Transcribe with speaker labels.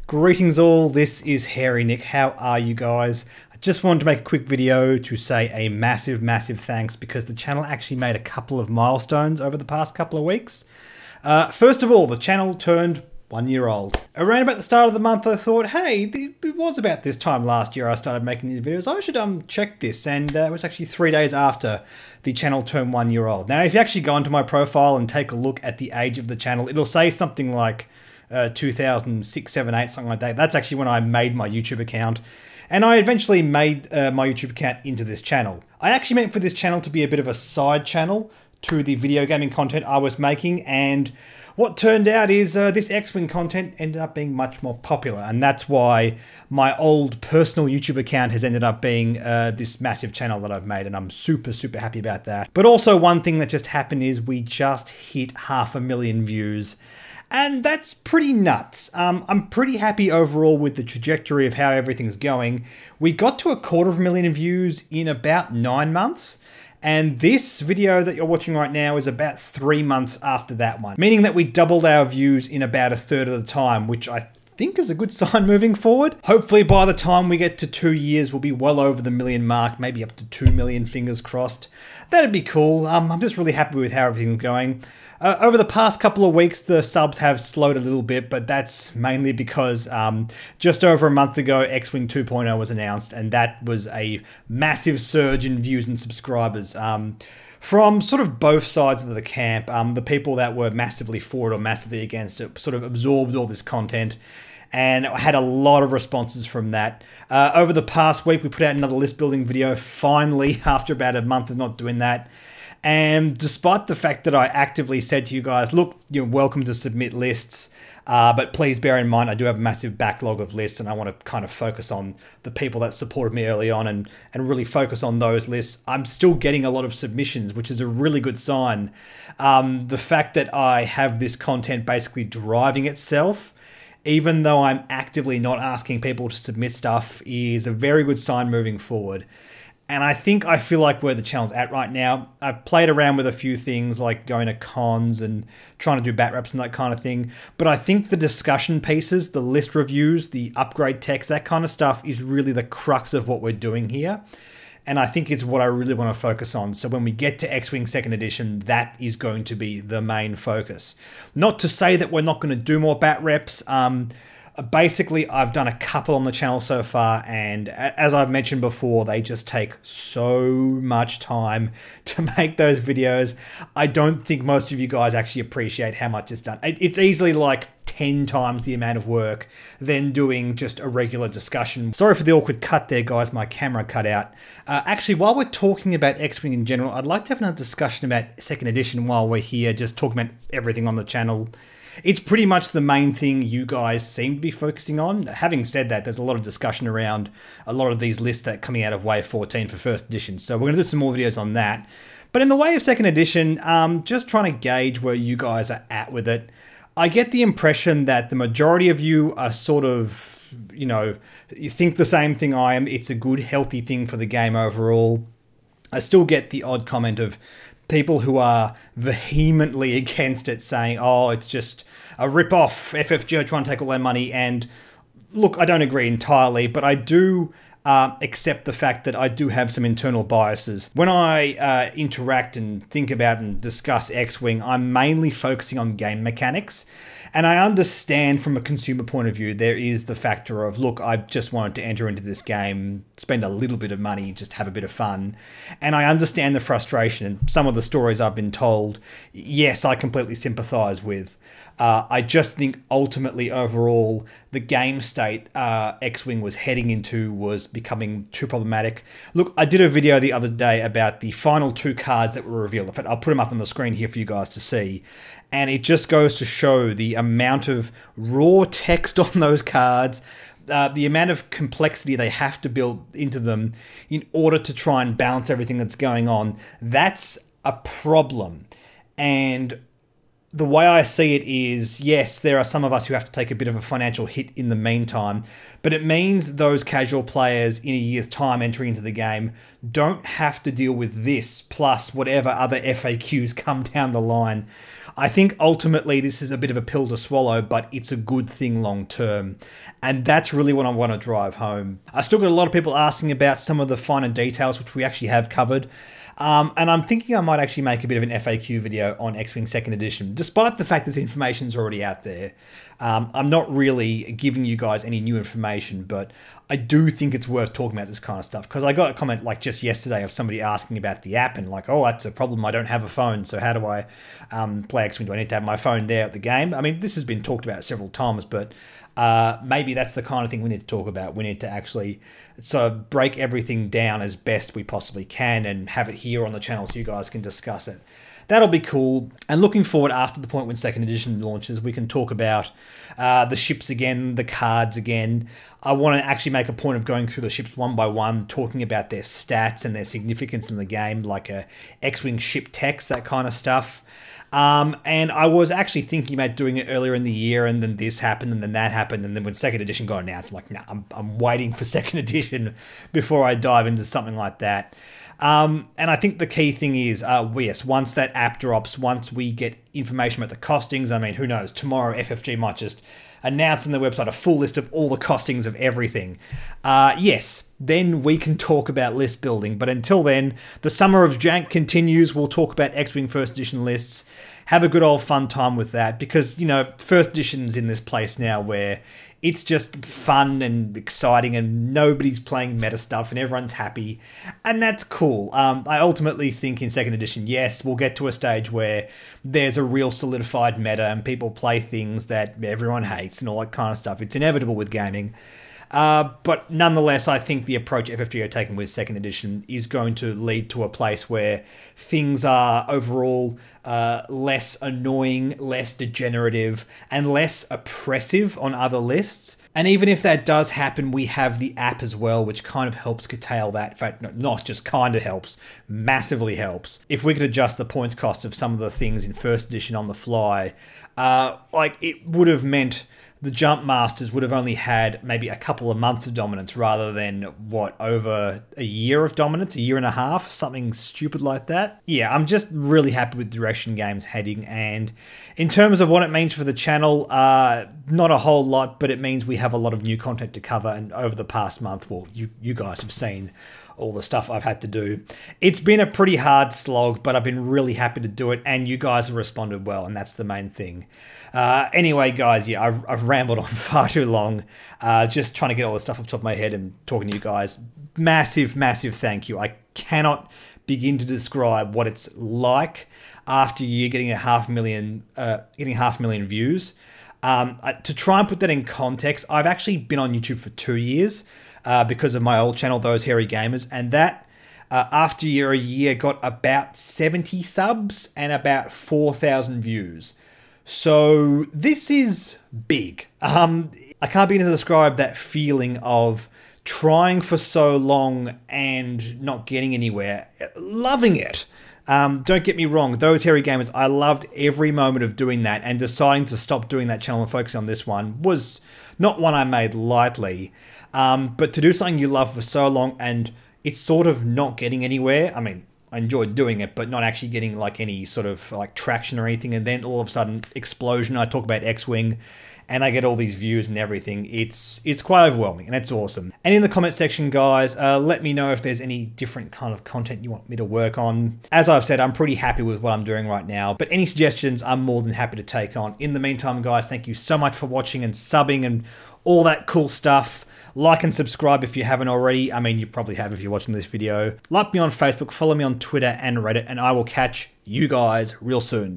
Speaker 1: Greetings all, this is Hairy Nick. How are you guys? I just wanted to make a quick video to say a massive thanks because the channel actually made a couple of milestones over the past couple of weeks. First of all, the channel turned 1 year old. Around about the start of the month I thought, hey, it was about this time last year I started making these videos. I should check this, and it was actually 3 days after the channel turned 1 year old. Now if you actually go onto my profile and take a look at the age of the channel, it'll say something like 2006, 7, 8, something like that. That's actually when I made my YouTube account. And I eventually made my YouTube account into this channel. I actually meant for this channel to be a bit of a side channel to the video gaming content I was making, and what turned out is this X-Wing content ended up being much more popular, and that's why my old personal YouTube account has ended up being this massive channel that I've made, and I'm super happy about that. But also one thing that just happened is we just hit 500,000 views. And that's pretty nuts. I'm pretty happy overall with the trajectory of how everything's going. We got to 250,000 views in about 9 months. And this video that you're watching right now is about 3 months after that one. Meaning that we doubled our views in about a third of the time, which I think is a good sign moving forward. Hopefully by the time we get to 2 years, we'll be well over the million mark, maybe up to 2 million, fingers crossed. That'd be cool. I'm just really happy with how everything's going. Over the past couple of weeks, the subs have slowed a little bit, but that's mainly because just over a month ago, X-Wing 2.0 was announced, and that was a massive surge in views and subscribers. From sort of both sides of the camp, the people that were massively for it or massively against it sort of absorbed all this content, and I had a lot of responses from that. Over the past week, we put out another list building video, finally, after about a month of not doing that. And despite the fact that I actively said to you guys, look, you're welcome to submit lists, but please bear in mind I do have a massive backlog of lists, and I want to kind of focus on the people that supported me early on and really focus on those lists. I'm still getting a lot of submissions, which is a really good sign. The fact that I have this content basically driving itself, even though I'm actively not asking people to submit stuff, is a very good sign moving forward. And I feel like where the channel's at right now. I've played around with a few things like going to cons and trying to do bat reps and that kind of thing. But I think the discussion pieces, the list reviews, the upgrade text, that kind of stuff is really the crux of what we're doing here. And I think it's what I really want to focus on. So when we get to X-Wing 2nd Edition, that is going to be the main focus. Not to say that we're not going to do more bat reps. Basically, I've done a couple on the channel so far, and as I've mentioned before, they just take so much time to make those videos. I don't think most of you guys actually appreciate how much it's done. It's easily like 10 times the amount of work than doing just a regular discussion. Sorry for the awkward cut there, guys. My camera cut out. Actually, while we're talking about X-Wing in general, I'd like to have another discussion about 2nd Edition while we're here, just talking about everything on the channel. It's pretty much the main thing you guys seem to be focusing on. Having said that, there's a lot of discussion around a lot of these lists that are coming out of Wave 14 for 1st Edition, so we're going to do some more videos on that. But in the way of 2nd Edition, just trying to gauge where you guys are at with it. I get the impression that the majority of you are sort of, you know, you think the same thing I am. It's a good, healthy thing for the game overall. I still get the odd comment of people who are vehemently against it, saying, oh, it's just a rip-off, FFG are trying to take all their money. And look, I don't agree entirely, but I do accept the fact that I do have some internal biases. When I interact and think about and discuss X-Wing, I'm mainly focusing on game mechanics. And I understand from a consumer point of view, there is the factor of, look, I just wanted to enter into this game, spend a little bit of money, just have a bit of fun. And I understand the frustration and some of the stories I've been told, yes, I completely sympathize with. I just think ultimately overall, the game state X-Wing was heading into was becoming too problematic. Look, I did a video the other day about the final 2 cards that were revealed. In fact, I'll put them up on the screen here for you guys to see. And it just goes to show the amount of raw text on those cards, the amount of complexity they have to build into them in order to try and balance everything that's going on. That's a problem. And the way I see it is, yes, there are some of us who have to take a bit of a financial hit in the meantime, but it means those casual players in a year's time entering into the game don't have to deal with this, plus whatever other FAQs come down the line. I think ultimately this is a bit of a pill to swallow, but it's a good thing long term. And that's really what I want to drive home. I still got a lot of people asking about some of the finer details, which we actually have covered. And I'm thinking I might actually make a bit of an FAQ video on X-Wing 2nd Edition, despite the fact this information's already out there. I'm not really giving you guys any new information, but I do think it's worth talking about this kind of stuff, because I got a comment like just yesterday of somebody asking about the app and like, oh, that's a problem, I don't have a phone, so how do I play X-Wing? Do I need to have my phone there at the game? I mean, this has been talked about several times, but maybe that's the kind of thing we need to talk about. We need to actually sort of break everything down as best we possibly can and have it here on the channel so you guys can discuss it. That'll be cool. And looking forward, after the point when 2nd Edition launches, we can talk about the ships again, the cards again. I want to actually make a point of going through the ships one by one, talking about their stats and their significance in the game, like a X-Wing ship text, that kind of stuff. And I was actually thinking about doing it earlier in the year, and then this happened, and then that happened, and then when 2nd Edition got announced, I'm like, nah, I'm waiting for 2nd Edition before I dive into something like that. And I think the key thing is, yes, once that app drops, once we get information about the costings, I mean, who knows, tomorrow FFG might just announce on their website a full list of all the costings of everything. Yes, then we can talk about list building, but until then, the summer of jank continues. We'll talk about X-Wing 1st Edition lists, have a good old fun time with that, because, you know, 1st Edition's in this place now where it's just fun and exciting and nobody's playing meta stuff and everyone's happy, and that's cool. I ultimately think in 2nd Edition, yes, we'll get to a stage where there's a real solidified meta and people play things that everyone hates and all that kind of stuff. It's inevitable with gaming. But nonetheless, I think the approach FFG are taking with 2nd Edition is going to lead to a place where things are overall less annoying, less degenerative, and less oppressive on other lists. And even if that does happen, we have the app as well, which kind of helps curtail that. In fact, not just kind of helps, massively helps. If we could adjust the points cost of some of the things in 1st Edition on the fly, like it would have meant the Jump Masters would have only had maybe a couple of months of dominance rather than, what, over a year of dominance, a year and a half, something stupid like that. Yeah, I'm just really happy with the direction game's heading, and in terms of what it means for the channel, not a whole lot, but it means we have a lot of new content to cover, and over the past month, well, you guys have seen all the stuff I've had to do. It's been a pretty hard slog, but I've been really happy to do it, and you guys have responded well, and that's the main thing. Anyway, guys, yeah, I've rambled on far too long, just trying to get all the stuff off the top of my head and talking to you guys. Massive, massive thank you. I cannot begin to describe what it's like after you getting 500,000 views. To try and put that in context, I've actually been on YouTube for 2 years, because of my old channel, Those Hairy Gamers, and that after a year got about 70 subs and about 4,000 views. So this is big. I can't begin to describe that feeling of trying for so long and not getting anywhere. Loving it. Don't get me wrong, Those Hairy Gamers, I loved every moment of doing that, and deciding to stop doing that channel and focus on this one was not one I made lightly. But to do something you love for so long and it's sort of not getting anywhere, I mean, I enjoyed doing it, but not actually getting like any sort of like traction or anything, and then all of a sudden, explosion, I talk about X-Wing, and I get all these views and everything. It's quite overwhelming, and it's awesome. And in the comment section, guys, let me know if there's any different kind of content you want me to work on. As I've said, I'm pretty happy with what I'm doing right now, but any suggestions, I'm more than happy to take on. In the meantime, guys, thank you so much for watching and subbing and all that cool stuff. Like and subscribe if you haven't already. I mean, you probably have if you're watching this video. Like me on Facebook, follow me on Twitter and Reddit, and I will catch you guys real soon.